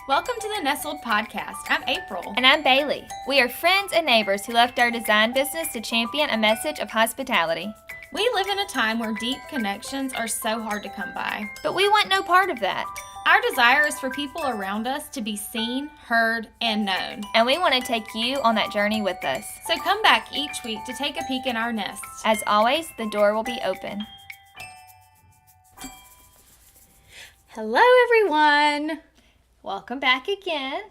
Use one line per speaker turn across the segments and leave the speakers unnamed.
Welcome to the Nestled podcast. I'm April.
And I'm Bailey. We are friends and neighbors who left our design business to champion a message of hospitality.
We live in a time where deep connections are so hard to come by.
But we want no part of that.
Our desire is for people around us to be seen, heard, and known.
And we want to take you on that journey with us.
So come back each week to take a peek in our nest.
As always, the door will be open.
Hello, everyone.
Welcome back again.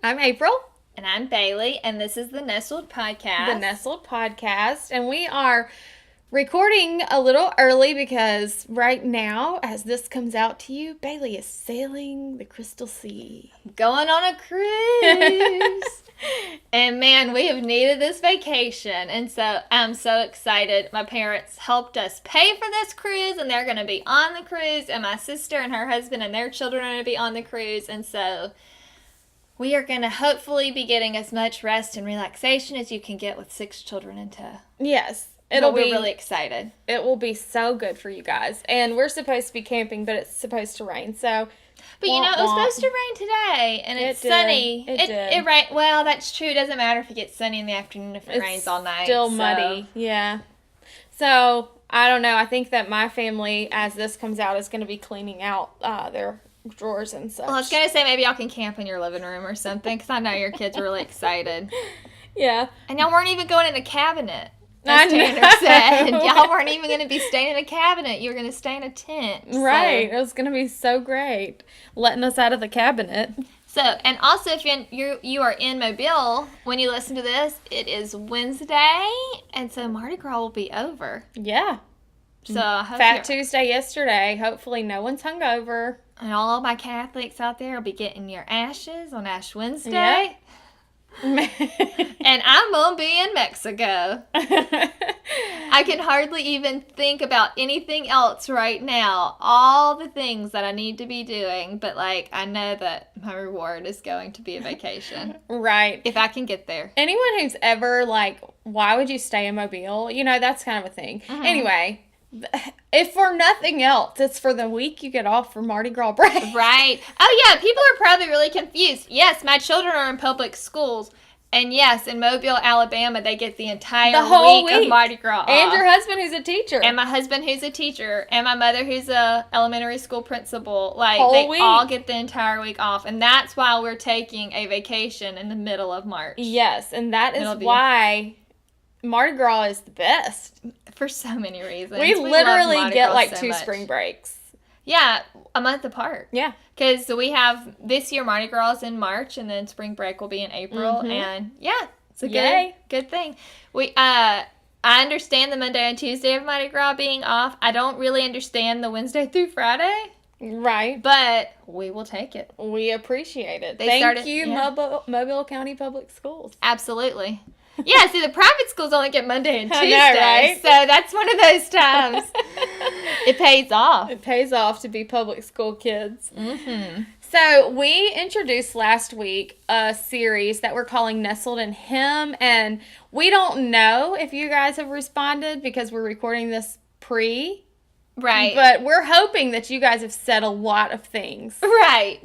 I'm April.
And I'm Bailey, and this is the Nestled podcast.
The Nestled podcast. And we are recording a little early because right now, as this comes out to you, Bailey is sailing the Crystal Sea.
Going on a cruise. And man, we have needed this vacation. And so I'm so excited. My parents helped us pay for this cruise, and they're going to be on the cruise. And my sister and her husband and their children are going to be on the cruise. And so we are going to hopefully be getting as much rest and relaxation as you can get with 6 children in tow.
Yes.
We're really excited.
It will be so good for you guys. And we're supposed to be camping, but it's supposed to rain. So,
but you know, it was supposed to rain today, and it's sunny.
It did.
It rained. Well, that's true. It doesn't matter if it gets sunny in the afternoon if it rains all night.
Still muddy. Yeah. So, I don't know. I think that my family, as this comes out, is going to be cleaning out their drawers and such.
Well, I was going to say maybe y'all can camp in your living room or something, because I know your kids are really excited.
Yeah.
And y'all weren't even going in a cabinet.
As
Tanner said, y'all weren't even going to be staying in a cabinet. You were going to stay in a tent.
Right. It was going to be so great, letting us out of the cabinet.
So, and also, if you are in Mobile when you listen to this, it is Wednesday, and so Mardi Gras will be over.
Yeah.
So I hope
Fat Tuesday yesterday. Hopefully, no one's hungover.
And all of my Catholics out there will be getting your ashes on Ash Wednesday.
Yeah.
And I'm going to be in Mexico. I can hardly even think about anything else right now. All the things that I need to be doing. But, I know that my reward is going to be a vacation.
Right.
If I can get there.
Anyone who's ever, why would you stay in Mobile? You know, that's kind of a thing. Mm-hmm. Anyway, if for nothing else, it's for the week you get off for Mardi Gras break.
Right. Oh, yeah. People are probably really confused. Yes, my children are in public schools. And yes, in Mobile, Alabama, they get the whole week of Mardi Gras off.
And your husband who's a teacher.
And my husband who's a teacher. And my mother who's a elementary school principal.
Whole week.
All get the entire week off. And that's why we're taking a vacation in the middle of March.
Yes, and that is why Mardi Gras is the best.
For so many reasons.
We literally get 2 spring breaks.
Yeah, a month apart.
Yeah.
Because we have, this year Mardi Gras is in March, and then spring break will be in April. Mm-hmm. And yeah, it's a good thing. I understand the Monday and Tuesday of Mardi Gras being off. I don't really understand the Wednesday through Friday.
Right.
But we will take it.
We appreciate it. Thank you, Mobile County Public Schools.
Absolutely. Yeah, see, the private schools only get Monday and Tuesday.
I know, right?
So that's one of those times. It pays off.
It pays off to be public school kids.
Mm-hmm.
So we introduced last week a series that we're calling Nestled and Him. And we don't know if you guys have responded because we're recording this pre.
Right.
But we're hoping that you guys have said a lot of things.
Right.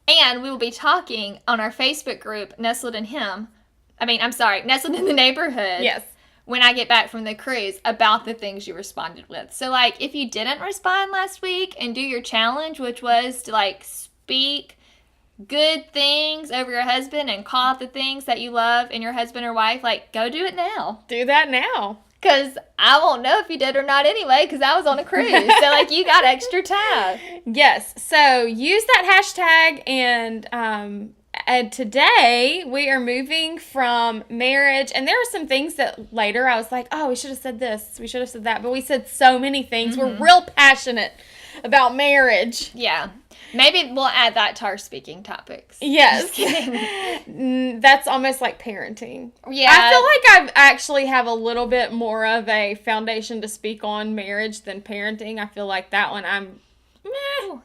And we will be talking on our Facebook group, Nestled and Him. Nestled in the Neighborhood.
Yes.
When I get back from the cruise, about the things you responded with. So, if you didn't respond last week and do your challenge, which was to, speak good things over your husband and call out the things that you love in your husband or wife, go do it now.
Do that now.
Because I won't know if you did or not anyway, because I was on a cruise. So, you got extra time.
Yes. So, use that hashtag and today we are moving from marriage, and there are some things that later I was like, oh, we should have said this, we should have said that, but we said so many things. Mm-hmm. We're real passionate about marriage.
Yeah. Maybe we'll add that to our speaking topics.
Yes. That's almost like parenting.
Yeah.
I feel like I actually have a little bit more of a foundation to speak on marriage than parenting. I feel like that one I'm meh.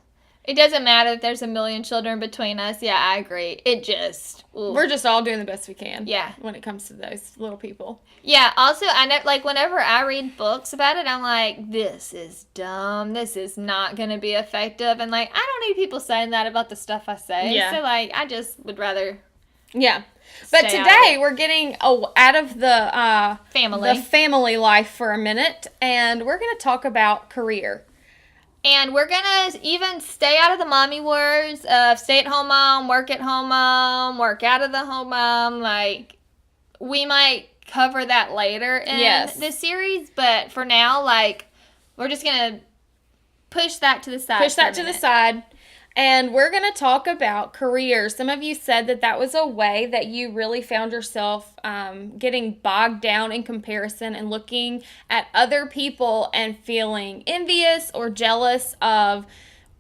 It doesn't matter if there's a million children between us. Yeah, I agree. It just... Ooh.
We're just all doing the best we can.
Yeah.
When it comes to those little people.
Yeah, also, I know, like, whenever I read books about it, I'm like, this is dumb. This is not going to be effective. And, like, I don't need people saying that about the stuff I say.
Yeah.
So, like, I just would rather...
Yeah. But today we're getting out of the family life for a minute, and we're going to talk about career.
And we're going to even stay out of the mommy words of stay-at-home mom, work-at-home mom, work out of the home mom. Like, we might cover that later in this series, but for now, like, we're just going to push that to the side. And we're going to talk about career. Some of you said that was a way that you really found yourself getting bogged down in comparison and looking at other people and feeling envious or jealous of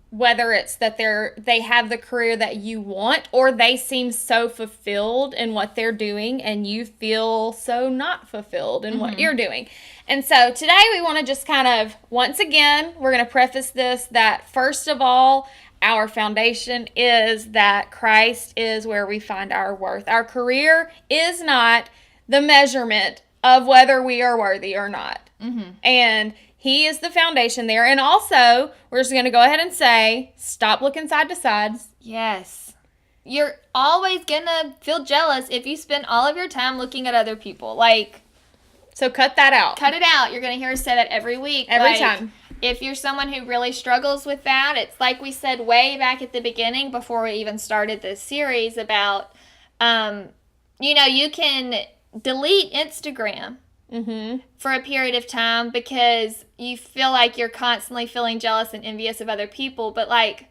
whether it's that they have the career that you want, or they seem so fulfilled in what they're doing and you feel so not fulfilled in what you're doing. And so today we want to just kind of, once again, we're going to preface this that first of all, our foundation is that Christ is where we find our worth. Our career is not the measurement of whether we are worthy or not. Mm-hmm. And He is the foundation there. And also, we're just going to go ahead and say, stop looking side to side. Yes. You're always going to feel jealous if you spend all of your time looking at other people. Like,
so cut that out.
Cut it out. You're going to hear us say that every week.
Every time.
If you're someone who really struggles with that, it's like we said way back at the beginning before we even started this series about, you can delete Instagram for a period of time because you feel like you're constantly feeling jealous and envious of other people. But, like,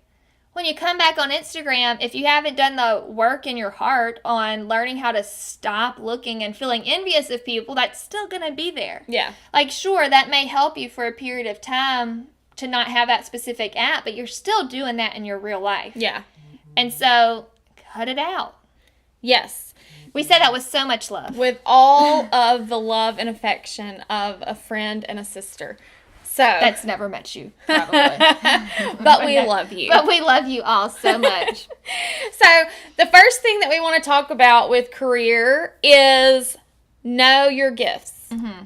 when you come back on Instagram, if you haven't done the work in your heart on learning how to stop looking and feeling envious of people, that's still going to be there.
Yeah.
Like, sure, that may help you for a period of time to not have that specific app, but you're still doing that in your real life.
Yeah.
And so, cut it out.
Yes.
We said that with so much love.
With all of the love and affection of a friend and a sister. So
that's never met you, probably.
But we love you.
But we love you all so much.
So the first thing that we want to talk about with career is know your gifts. Mm-hmm.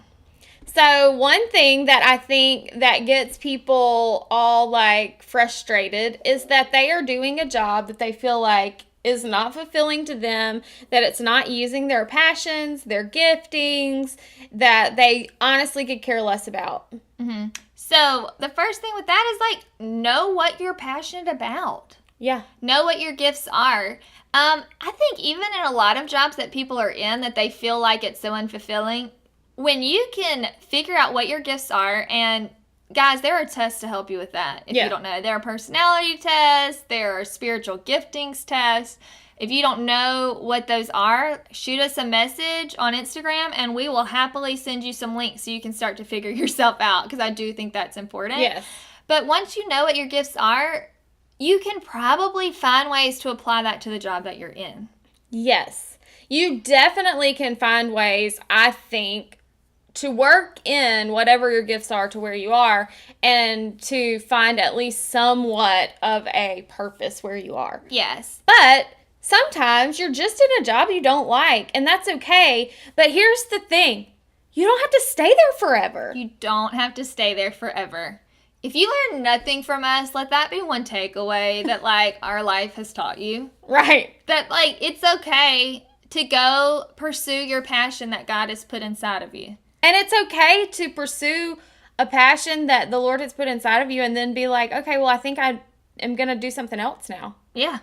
So one thing that I think that gets people all like frustrated is that they are doing a job that they feel like is not fulfilling to them, that it's not using their passions, their giftings, that they honestly could care less about.
Mm-hmm. So the first thing with that is, like, know what you're passionate about.
Yeah.
Know what your gifts are. I think even in a lot of jobs that people are in that they feel like it's so unfulfilling, when you can figure out what your gifts are, and guys, there are tests to help you with that. If you don't know, there are personality tests, there are spiritual giftings tests. If you don't know what those are, shoot us a message on Instagram and we will happily send you some links so you can start to figure yourself out, because I do think that's important.
Yes.
But once you know what your gifts are, you can probably find ways to apply that to the job that you're in.
Yes. You definitely can find ways, I think, to work in whatever your gifts are to where you are and to find at least somewhat of a purpose where you are.
Yes.
But sometimes you're just in a job you don't like, and that's okay. But here's the thing. You don't have to stay there forever.
You don't have to stay there forever. If you learn nothing from us, let that be one takeaway that, like, our life has taught you.
Right.
That, like, it's okay to go pursue your passion that God has put inside of you.
And it's okay to pursue a passion that the Lord has put inside of you and then be like, okay, well, I think I am going to do something else now.
Yeah,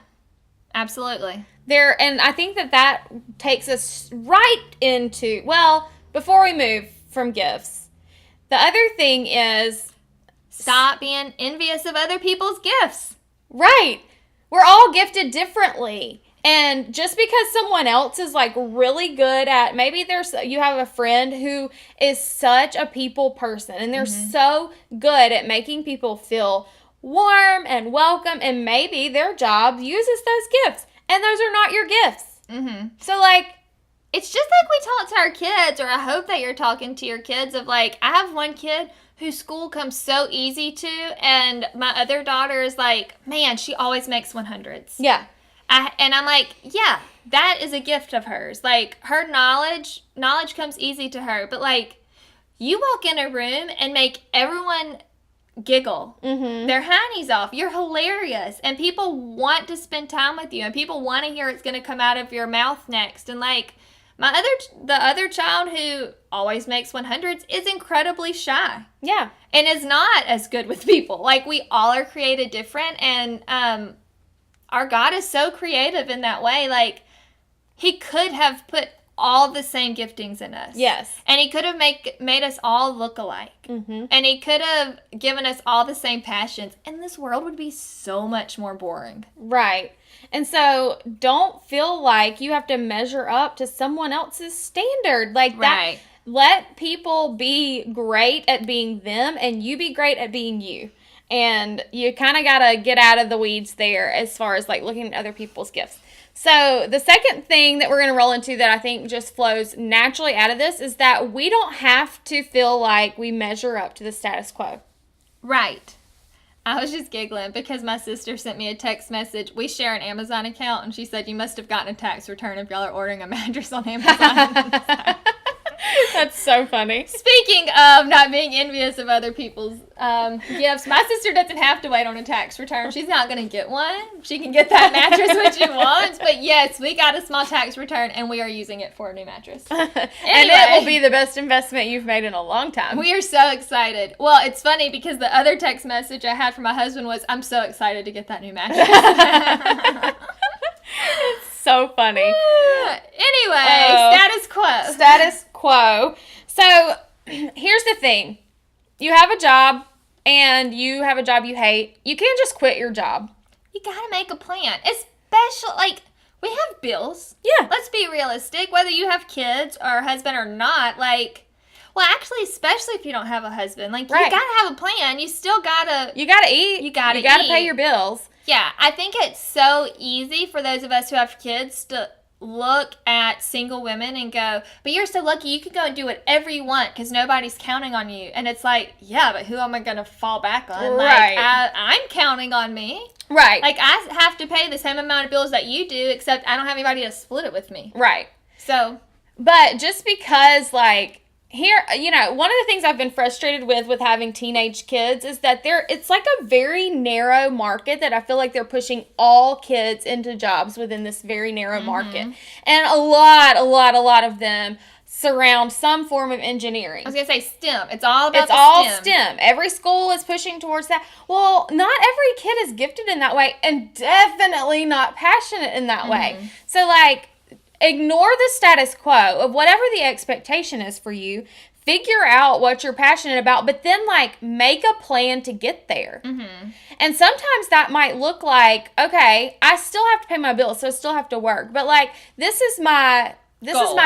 absolutely.
And I think that takes us right into, well, before we move from gifts, the other thing is
stop being envious of other people's gifts.
Right. We're all gifted differently. And just because someone else is like really good at, maybe you have a friend who is such a people person and they're so good at making people feel warm and welcome, and maybe their job uses those gifts and those are not your gifts. Mm-hmm. So, like,
it's just like we talk to our kids, or I hope that you're talking to your kids of like, I have one kid whose school comes so easy to, and my other daughter is like, man, she always makes 100s.
Yeah.
And I'm like, yeah, that is a gift of hers. Like, her knowledge comes easy to her. But, like, you walk in a room and make everyone giggle their hannies off. You're hilarious. And people want to spend time with you. And people want to hear it's going to come out of your mouth next. And, like, the other child who always makes 100s is incredibly shy.
Yeah.
And is not as good with people. Like, we all are created different. And, our God is so creative in that way. Like, he could have put all the same giftings in us.
Yes.
And he could have made us all look alike. Mm-hmm. And he could have given us all the same passions. And this world would be so much more boring.
Right. And so don't feel like you have to measure up to someone else's standard. Like that.
Right.
Let people be great at being them, and you be great at being you. And you kind of got to get out of the weeds there as far as like looking at other people's gifts. So the second thing that we're going to roll into that I think just flows naturally out of this is that we don't have to feel like we measure up to the status quo.
Right. I was just giggling because my sister sent me a text message. We share an Amazon account, and she said, you must have gotten a tax return if y'all are ordering a mattress on Amazon.
That's so funny.
Speaking of not being envious of other people's gifts, my sister doesn't have to wait on a tax return. She's not going to get one. She can get that mattress when she wants. But yes, we got a small tax return, and we are using it for a new mattress. Anyway,
and it will be the best investment you've made in a long time.
We are so excited. Well, it's funny because the other text message I had from my husband was, I'm so excited to get that new mattress.
It's so funny.
Anyway, status quo.
Status quo. So here's the thing. You have a job and you have a job you hate. You can't just quit your job.
You gotta make a plan. Especially, like, we have bills.
Yeah.
Let's be realistic. Whether you have kids or a husband or not, like, well, actually, especially if you don't have a husband, like,
right.
You gotta have a plan. You still gotta...
You gotta eat. You gotta pay your bills.
Yeah, I think it's so easy for those of us who have kids to look at single women and go, but you're so lucky you can go and do whatever you want because nobody's counting on you. And it's like, yeah, but who am I going to fall back on?
Right.
Like, I'm counting on me.
Right.
Like, I have to pay the same amount of bills that you do, except I don't have anybody to split it with me.
Right.
So.
But just because, like, here, you know, one of the things I've been frustrated with having teenage kids is that it's like a very narrow market that I feel like they're pushing all kids into jobs within this very narrow market. And a lot of them surround some form of engineering.
I was going to say STEM. It's all about
STEM. Every school is pushing towards that. Well, not every kid is gifted in that way and definitely not passionate in that way. So, like, ignore the status quo of whatever the expectation is for you. Figure out what you're passionate about, but then, like, make a plan to get there. And sometimes that might look like, okay, I still have to pay my bills, so I still have to work. But, like, this is my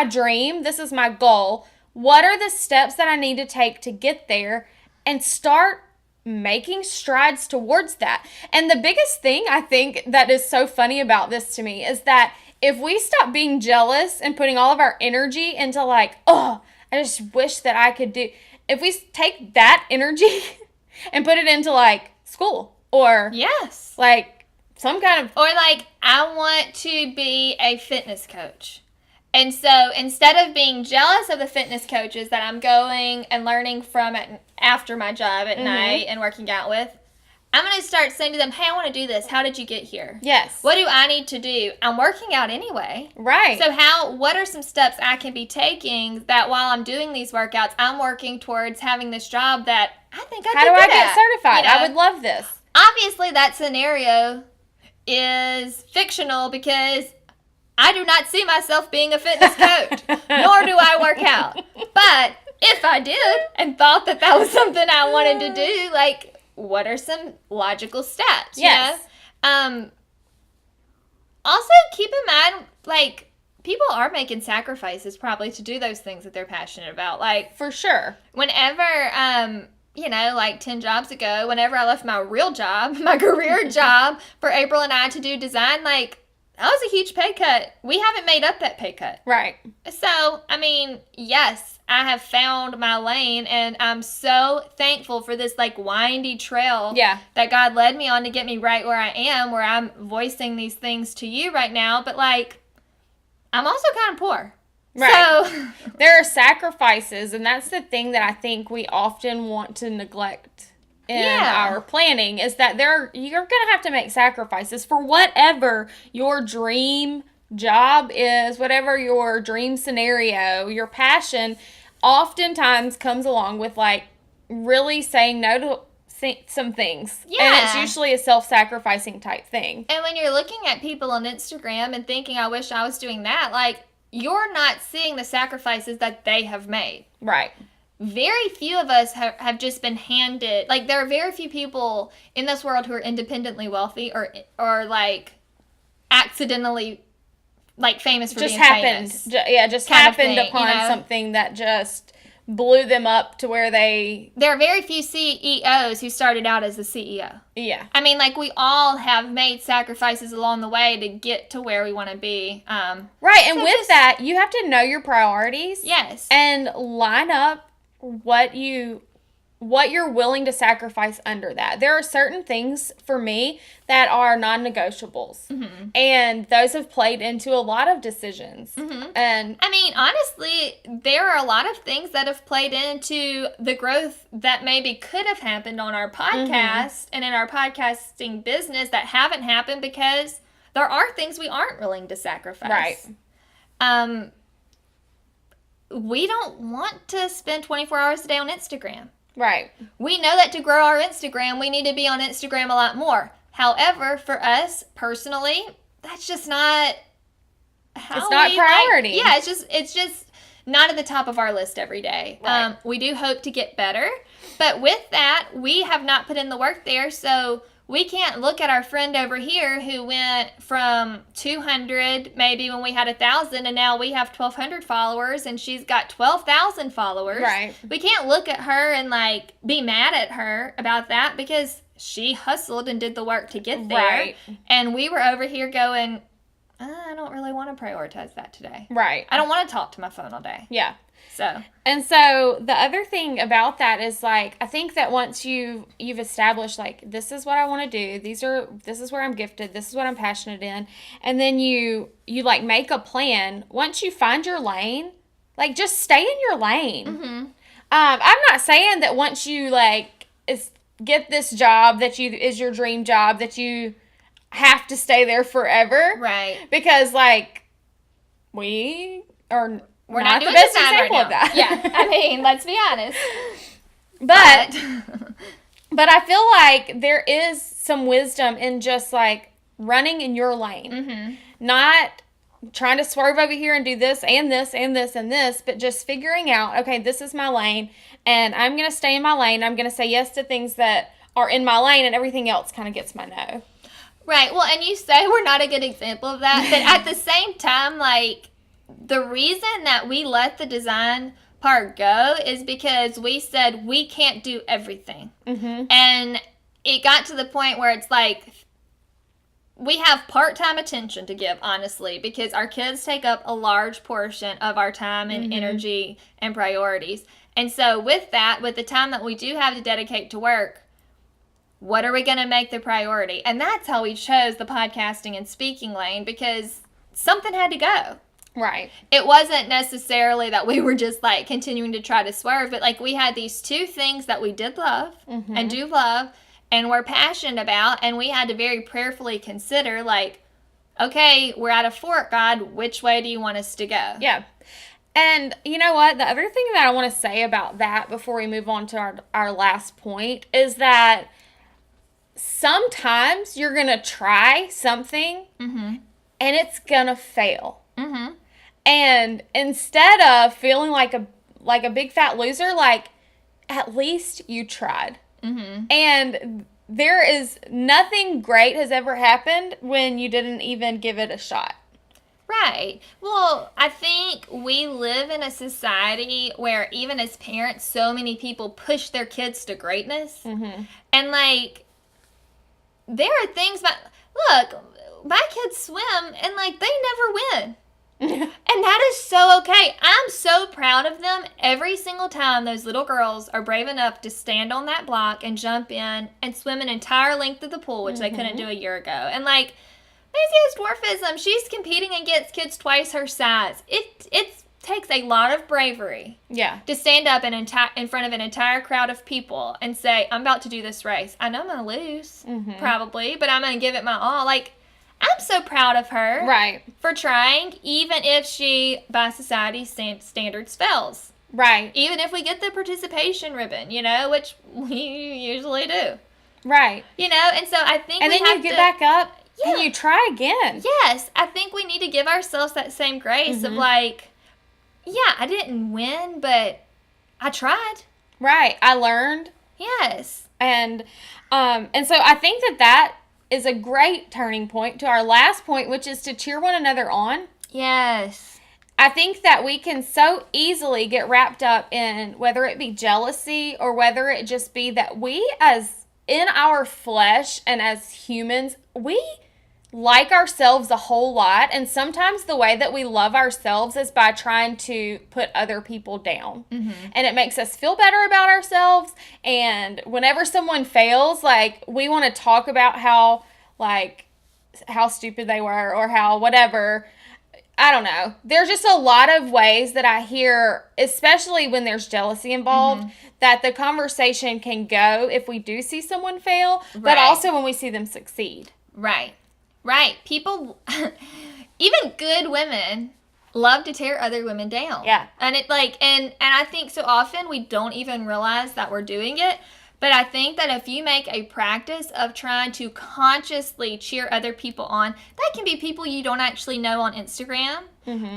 dream. This is my goal. What are the steps that I need to take to get there? And start making strides towards that. And the biggest thing I think that is so funny about this to me is that if we stop being jealous and putting all of our energy into like, oh, I just wish that I could do. If we take that energy and put it into like school or like some kind of.
Or like, I want to be a fitness coach. And so instead of being jealous of the fitness coaches that I'm going and learning from after my job at night and working out with, I'm going to start saying to them, hey, I want to do this. How did you get here?
Yes.
What do I need to do? I'm working out anyway.
Right.
So what are some steps I can be taking that while I'm doing these workouts, I'm working towards having this job that I think I
How do I get certified? You know? I would love this.
Obviously, that scenario is fictional because I do not see myself being a fitness coach, nor do I work out. But if I did and thought that was something I wanted to do, like, what are some logical steps?
Yes.
You know? Also, keep in mind, like, people are making sacrifices probably to do those things that they're passionate about. Like,
for sure.
Whenever, you know, like 10 jobs ago, whenever I left my real job, my career job for April and I to do design, like, that was a huge pay cut. We haven't made up that pay cut.
Right.
So, I mean, yes, I have found my lane, and I'm so thankful for this, like, windy trail that God led me on to get me right where I am, where I'm voicing these things to you right now. But, like, I'm also kind of poor.
Right.
So,
there are sacrifices, and that's the thing that I think we often want to neglect in our planning, is that you're going to have to make sacrifices for whatever your dream job is, whatever your dream scenario, your passion oftentimes comes along with, like, really saying no to some things.
Yeah.
And it's usually a self-sacrificing type thing.
And when you're looking at people on Instagram and thinking, I wish I was doing that, like, you're not seeing the sacrifices that they have made.
Right.
Very few of us have just been handed, like, there are very few people in this world who are independently wealthy or like, accidentally, like, famous for
just
being
happened.
famous.
Just
kind
happened
thing,
upon something that just blew them up to where they...
There are very few CEOs who started out as the CEO.
Yeah.
I mean, like, we all have made sacrifices along the way to get to where we want to be.
Right, and with that, you have to know your priorities.
Yes.
And line up what you're willing to sacrifice under that. There are certain things for me that are non-negotiables. Mm-hmm. And those have played into a lot of decisions. Mm-hmm. And
I mean, honestly, there are a lot of things that have played into the growth that maybe could have happened on our podcast and in our podcasting business that haven't happened because there are things we aren't willing to sacrifice.
Right.
We don't want to spend 24 hours a day on Instagram.
Right.
We know that to grow our Instagram, we need to be on Instagram a lot more. However, for us personally, that's just not how
it's not priority.
It's just not at the top of our list every day.
Right.
We do hope to get better, but with that, we have not put in the work there, so we can't look at our friend over here who went from 200 maybe when we had 1,000 and now we have 1,200 followers and she's got 12,000 followers.
Right.
We can't look at her and, like, be mad at her about that because she hustled and did the work to get there.
Right.
And we were over here going, I don't really want to prioritize that today.
Right.
I don't want to talk to my phone all day.
Yeah.
And
so the other thing about that is, like, I think that once you've established, like, this is what I want to do, this is where I'm gifted, this is what I'm passionate in, and then you like make a plan. Once you find your lane, like, just stay in your lane. Mm-hmm. I'm not saying that once you, like, get this job that is your dream job that you have to stay there forever.
Right.
Because, like, we're not the best example of that.
Yeah, I mean, let's be honest.
But I feel like there is some wisdom in just, like, running in your lane. Mm-hmm. Not trying to swerve over here and do this and this and this and this, but just figuring out, okay, this is my lane, and I'm going to stay in my lane. I'm going to say yes to things that are in my lane, and everything else kind of gets my no.
Right. Well, and you say we're not a good example of that, but at the same time, like, the reason that we let the design part go is because we said we can't do everything. Mm-hmm. And it got to the point where it's like we have part-time attention to give, honestly, because our kids take up a large portion of our time and energy and priorities. And so with that, with the time that we do have to dedicate to work, what are we going to make the priority? And that's how we chose the podcasting and speaking lane, because something had to go.
Right.
It wasn't necessarily that we were just, like, continuing to try to swerve, but, like, we had these two things that we did love and do love and were passionate about, and we had to very prayerfully consider, like, okay, we're at a fork, God, which way do you want us to go?
Yeah. And you know what? The other thing that I want to say about that before we move on to our last point is that sometimes you're going to try something and it's going to fail. Mm-hmm. And instead of feeling like a big fat loser, like, at least you tried. Mm-hmm. And there is nothing great has ever happened when you didn't even give it a shot.
Right. Well, I think we live in a society where even as parents, so many people push their kids to greatness. Mm-hmm. And, like, there are things, but look, my kids swim and like they never win. And that is so okay. I'm so proud of them every single time those little girls are brave enough to stand on that block and jump in and swim an entire length of the pool, which they couldn't do a year ago. And like, Maisie has dwarfism. She's competing against kids twice her size. It takes a lot of bravery to stand up in front of an entire crowd of people and say, I'm about to do this race. I know I'm going to lose, probably, but I'm going to give it my all. Like, I'm so proud of her for trying, even if she, by society standards, fails.
Right.
Even if we get the participation ribbon, which we usually do.
Right.
And so I think
and then you get back up and you try again.
Yes. I think we need to give ourselves that same grace of like, I didn't win, but I tried.
Right. I learned.
Yes.
And so I think that is a great turning point to our last point, which is to cheer one another on.
Yes.
I think that we can so easily get wrapped up in whether it be jealousy or whether it just be that we, as in our flesh and as humans, we like ourselves a whole lot. And sometimes the way that we love ourselves is by trying to put other people down. And it makes us feel better about ourselves. And whenever someone fails, like, we want to talk about how stupid they were or how whatever. I don't know. There's just a lot of ways that I hear, especially when there's jealousy involved, that the conversation can go if we do see someone fail, but also when we see them succeed.
Right. People, even good women, love to tear other women down.
Yeah.
And and I think so often we don't even realize that we're doing it. But I think that if you make a practice of trying to consciously cheer other people on, that can be people you don't actually know on Instagram,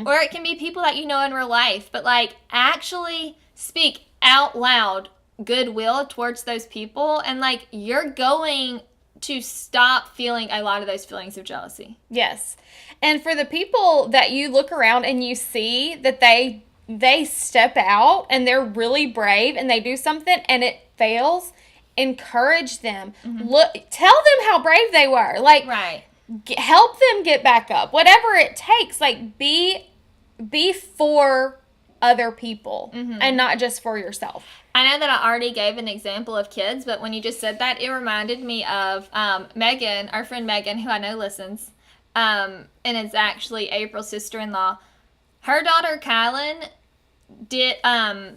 or it can be people that you know in real life, but like actually speak out loud goodwill towards those people, and like you're going to stop feeling a lot of those feelings of jealousy.
Yes. And for the people that you look around and you see that they step out and they're really brave and they do something and it fails, encourage them. Tell them how brave they were. Like, help them get back up. Whatever it takes. Like, be for other people and not just for yourself.
I know that I already gave an example of kids, but when you just said that, it reminded me of Megan, our friend Megan, who I know listens, and it's actually April's sister-in-law. Her daughter, Kylan, did, I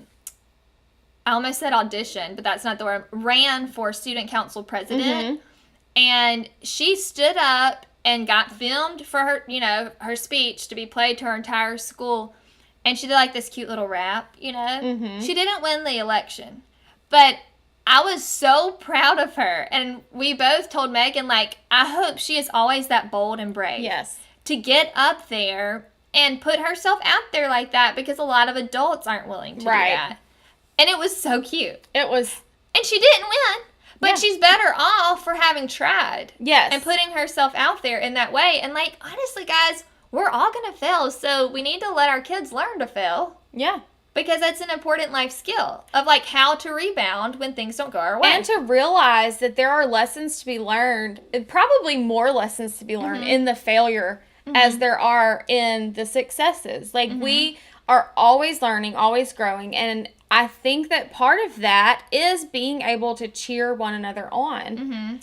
almost said audition, but that's not the word, ran for student council president, and she stood up and got filmed for her, her speech to be played to her entire school. And she did like this cute little rap, She didn't win the election. But I was so proud of her. And we both told Megan, like, I hope she is always that bold and brave.
Yes.
To get up there and put herself out there like that, because a lot of adults aren't willing to do that. And it was so cute.
It was.
And she didn't win. But she's better off for having tried.
Yes.
And putting herself out there in that way. And like, honestly, guys, we're all going to fail, so we need to let our kids learn to fail.
Yeah.
Because that's an important life skill of, like, how to rebound when things don't go our way.
And to realize that there are lessons to be learned, probably more lessons to be learned in the failure as there are in the successes. Like, we are always learning, always growing, and I think that part of that is being able to cheer one another on.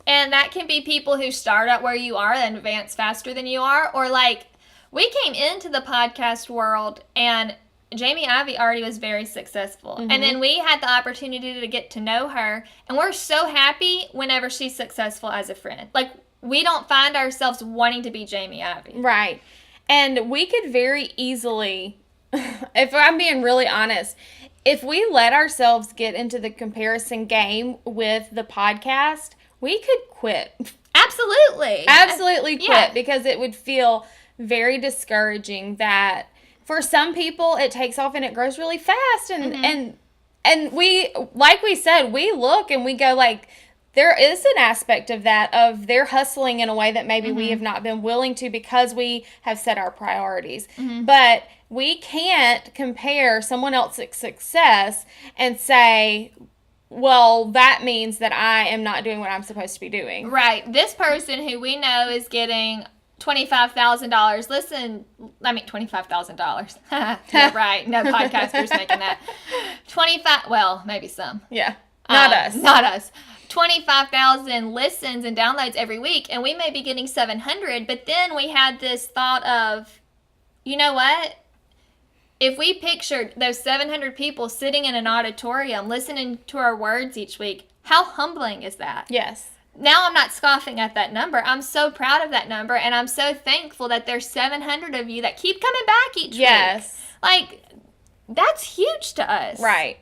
And that can be people who start out where you are and advance faster than you are. Or like, we came into the podcast world and Jamie Ivy already was very successful. And then we had the opportunity to get to know her. And we're so happy whenever she's successful as a friend. Like, we don't find ourselves wanting to be Jamie Ivy.
Right. And we could very easily, if I'm being really honest, if we let ourselves get into the comparison game with the podcast, we could quit. Absolutely quit, because it would feel very discouraging that for some people it takes off and it grows really fast. And we, like we said, we look and we go like, there is an aspect of that, of they're hustling in a way that maybe we have not been willing to because we have set our priorities. But we can't compare someone else's success and say, well, that means that I am not doing what I'm supposed to be doing.
Right. This person who we know is getting $25,000. Listen, I mean $25,000. Yeah, right. No podcasters making that. 25. Well, maybe some.
Yeah. Not us.
Not us. 25,000 listens and downloads every week, and we may be getting 700. But then we had this thought of, you know what? If we pictured those 700 people sitting in an auditorium listening to our words each week, how humbling is that?
Yes.
Now I'm not scoffing at that number. I'm so proud of that number, and I'm so thankful that there's 700 of you that keep coming back each week.
Yes.
Like, that's huge to us.
Right.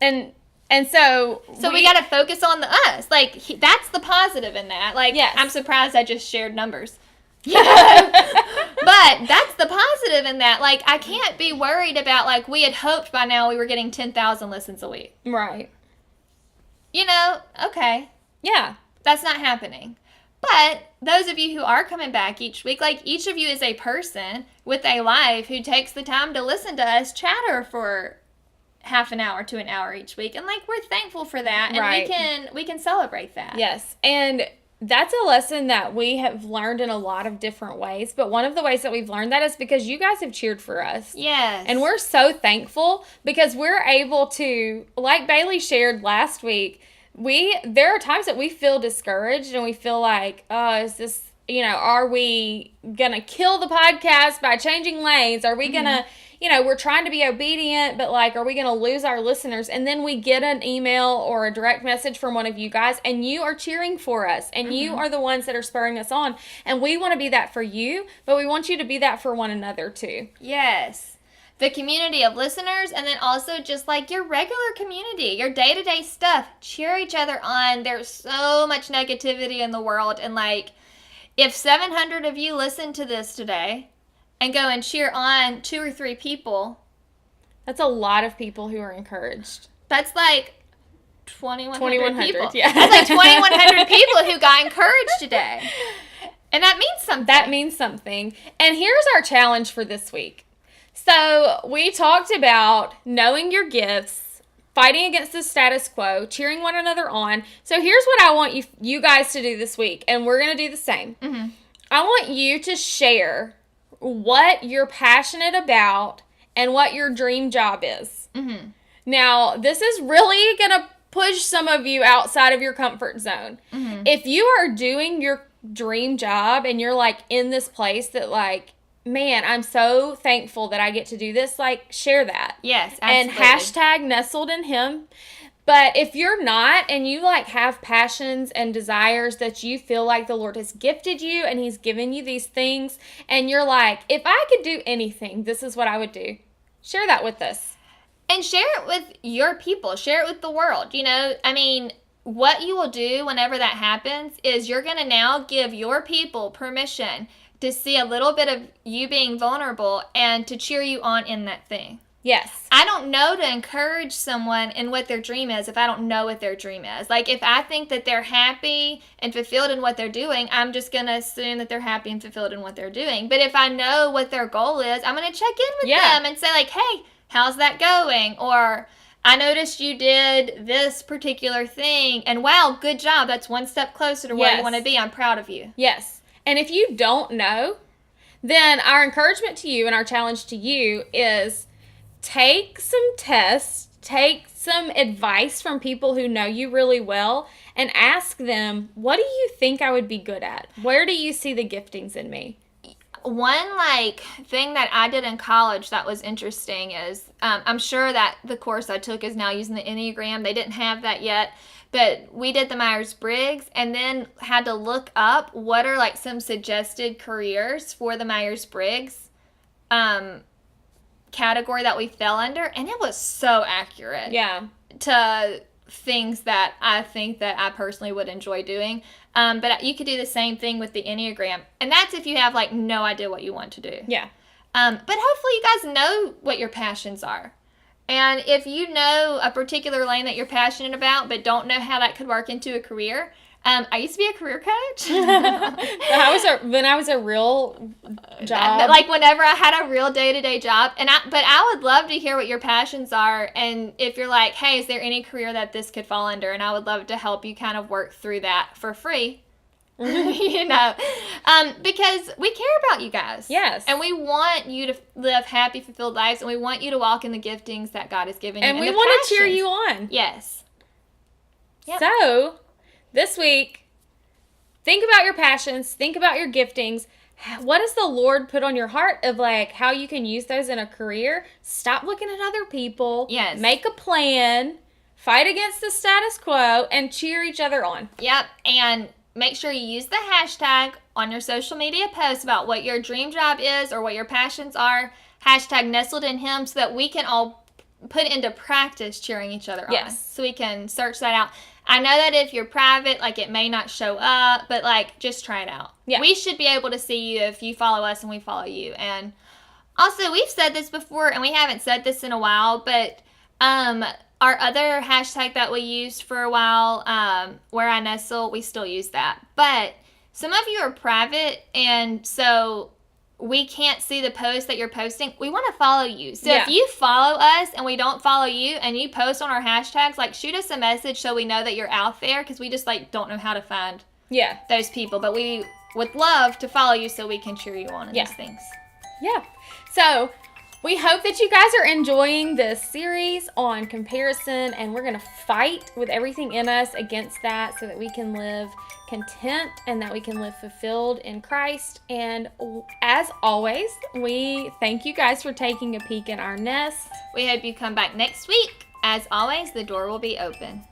And so
we got to focus on the us. Like, that's the positive in that. Like,
yes.
I'm surprised I just shared numbers. But that's the positive in that. Like, I can't be worried about, like, we had hoped by now we were getting 10,000 listens a week.
Right.
You know, okay.
Yeah.
That's not happening. But those of you who are coming back each week, like, each of you is a person with a life who takes the time to listen to us chatter for half an hour to an hour each week. And, like, we're thankful for that. And
right.
we can celebrate that.
Yes. And that's a lesson that we have learned in a lot of different ways. But one of the ways that we've learned that is because you guys have cheered for us.
Yes.
And we're so thankful because we're able to, like Bailey shared last week, there are times that we feel discouraged and we feel like, is this, are we going to kill the podcast by changing lanes? Are we going to, we're trying to be obedient, but like, are we going to lose our listeners? And then we get an email or a direct message from one of you guys and you are cheering for us and you are the ones that are spurring us on. And we want to be that for you, but we want you to be that for one another too.
Yes. The community of listeners, and then also just like your regular community, your day-to-day stuff. Cheer each other on. There's so much negativity in the world. And like, if 700 of you listen to this today and go and cheer on 2 or 3 people,
that's a lot of people who are encouraged.
That's like 2,100 people.
Yeah.
That's like 2,100 people who got encouraged today. And that means something.
That means something. And here's our challenge for this week. So we talked about knowing your gifts, fighting against the status quo, cheering one another on. So here's what I want you guys to do this week, and we're going to do the same. Mm-hmm. I want you to share what you're passionate about and what your dream job is. Mm-hmm. Now, this is really going to push some of you outside of your comfort zone. Mm-hmm. If you are doing your dream job and you're like in this place that like, man, I'm so thankful that I get to do this. Like, share that.
Yes, absolutely.
And hashtag Nestled in Him. But if you're not and you like have passions and desires that you feel like the Lord has gifted you and He's given you these things and you're like, if I could do anything, this is what I would do. Share that with us.
And share it with your people. Share it with the world. I mean, what you will do whenever that happens is you're going to now give your people permission to see a little bit of you being vulnerable and to cheer you on in that thing.
Yes.
I don't know to encourage someone in what their dream is if I don't know what their dream is. Like, if I think that they're happy and fulfilled in what they're doing, I'm just going to assume that they're happy and fulfilled in what they're doing. But if I know what their goal is, I'm going to check in with them and say, like, hey, how's that going? Or, I noticed you did this particular thing, and wow, good job. That's one step closer to where you want to be. I'm proud of you.
Yes. And if you don't know, then our encouragement to you and our challenge to you is take some tests, take some advice from people who know you really well, and ask them, what do you think I would be good at? Where do you see the giftings in me?
One thing that I did in college that was interesting is I'm sure that the course I took is now using the Enneagram. They didn't have that yet. But we did the Myers-Briggs and then had to look up what are some suggested careers for the Myers-Briggs category that we fell under. And it was so accurate.
Yeah.
To things that I think that I personally would enjoy doing. But you could do the same thing with the Enneagram. And that's if you have no idea what you want to do.
Yeah.
But hopefully you guys know what your passions are. And if you know a particular lane that you're passionate about but don't know how that could work into a career, I used to be a career coach.
When I was a real job.
Like whenever I had a real day-to-day job. But I would love to hear what your passions are. And if you're like, hey, is there any career that this could fall under? And I would love to help you kind of work through that for free. You know, because we care about you guys.
Yes.
And we want you to live happy, fulfilled lives. And we want you to walk in the giftings that God has given you.
And we want to cheer you on.
Yes. Yep.
So, this week, think about your passions. Think about your giftings. What does the Lord put on your heart of like how you can use those in a career? Stop looking at other people.
Yes.
Make a plan. Fight against the status quo and cheer each other on.
Yep. And make sure you use the hashtag on your social media posts about what your dream job is or what your passions are. Hashtag Nestled in Him so that we can all put into practice cheering each other on.
Yes.
So we can search that out. I know that if you're private, like it may not show up, but like just try it out.
Yeah.
We should be able to see you if you follow us and we follow you. And also, we've said this before and we haven't said this in a while, but our other hashtag that we used for a while, Where I Nestle, we still use that. But some of you are private, and so we can't see the post that you're posting. We want to follow you. So if you follow us and we don't follow you and you post on our hashtags, like shoot us a message so we know that you're out there, because we just like don't know how to find those people. But we would love to follow you so we can cheer you on in these things.
Yeah. So we hope that you guys are enjoying this series on comparison, and we're going to fight with everything in us against that so that we can live content and that we can live fulfilled in Christ. And as always, we thank you guys for taking a peek in our nest.
We hope you come back next week. As always, the door will be open.